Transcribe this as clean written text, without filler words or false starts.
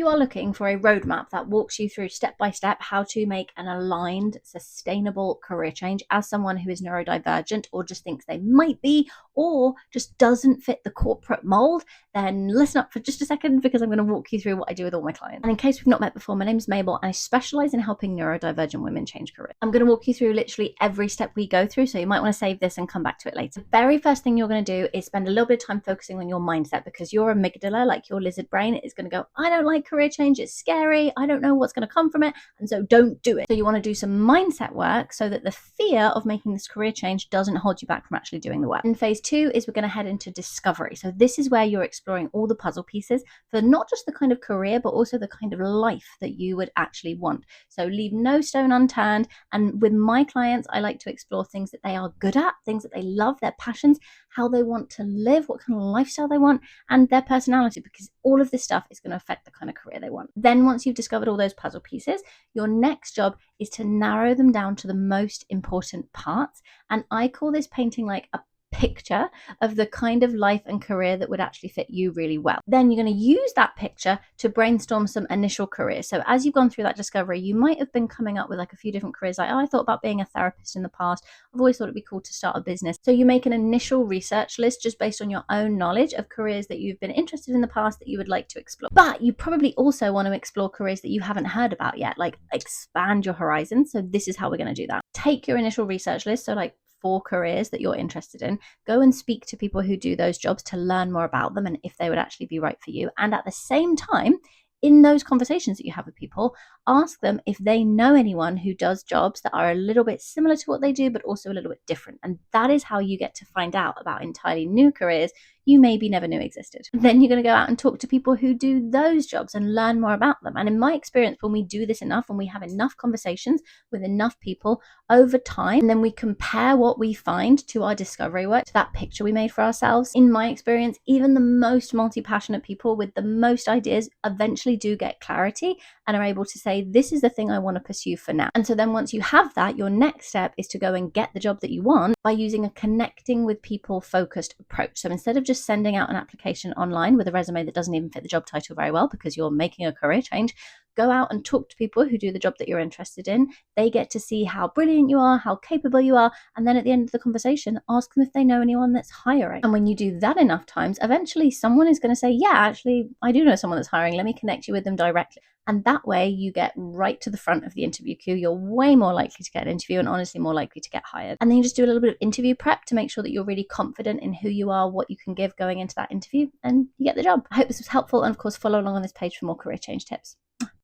you are looking for a roadmap that walks you through step by step how to make an aligned, sustainable career change as someone who is neurodivergent or just thinks they might be or just doesn't fit the corporate mold, then listen up for just a second because I'm going to walk you through what I do with all my clients. And in case we've not met before, my name is Mabel and I specialize in helping neurodivergent women change careers. I'm going to walk you through literally every step we go through, so you might want to save this and come back to it later. The very first thing you're going to do is spend a little bit of time focusing on your mindset, because your amygdala, like your lizard brain, is going to go, I don't like career change, it's scary, I don't know what's going to come from it, and so don't do it. So you want to do some mindset work so that the fear of making this career change doesn't hold you back from actually doing the work. And phase 2 is we're going to head into discovery. So this is where you're exploring all the puzzle pieces for not just the kind of career, but also the kind of life that you would actually want. So leave no stone unturned. And with my clients, I like to explore things that they are good at, things that they love, their passions, how they want to live, what kind of lifestyle they want, and their personality, because all of this stuff is going to affect the kind of career they want. Then once you've discovered all those puzzle pieces, your next job is to narrow them down to the most important parts. And I call this painting like a picture of the kind of life and career that would actually fit you really well. Then you're going to use that picture to brainstorm some initial careers. So as you've gone through that discovery, you might have been coming up with like a few different careers, like, oh, I thought about being a therapist in the past, I've always thought it'd be cool to start a business. So you make an initial research list just based on your own knowledge of careers that you've been interested in the past that you would like to explore. But you probably also want to explore careers that you haven't heard about yet, like expand your horizons. So this is how we're going to do that. Take your initial research list, so like 4 careers that you're interested in, go and speak to people who do those jobs to learn more about them and if they would actually be right for you. And at the same time, in those conversations that you have with people, ask them if they know anyone who does jobs that are a little bit similar to what they do, but also a little bit different. And that is how you get to find out about entirely new careers you maybe never knew existed. Then you're going to go out and talk to people who do those jobs and learn more about them. And in my experience, when we do this enough and we have enough conversations with enough people over time, and then we compare what we find to our discovery work, to that picture we made for ourselves, in my experience, even the most multi-passionate people with the most ideas eventually do get clarity and are able to say, this is the thing I want to pursue for now. And so then once you have that, your next step is to go and get the job that you want by using a connecting with people focused approach. So instead of just sending out an application online with a resume that doesn't even fit the job title very well because you're making a career change, go out and talk to people who do the job that you're interested in. They get to see how brilliant you are, how capable you are, and then at the end of the conversation, ask them if they know anyone that's hiring. And when you do that enough times, eventually someone is going to say, yeah, actually, I do know someone that's hiring. Let me connect you with them directly. And that way you get right to the front of the interview queue. You're way more likely to get an interview and honestly more likely to get hired. And then you just do a little bit of interview prep to make sure that you're really confident in who you are, what you can give going into that interview, and you get the job. I hope this was helpful. And of course, follow along on this page for more career change tips.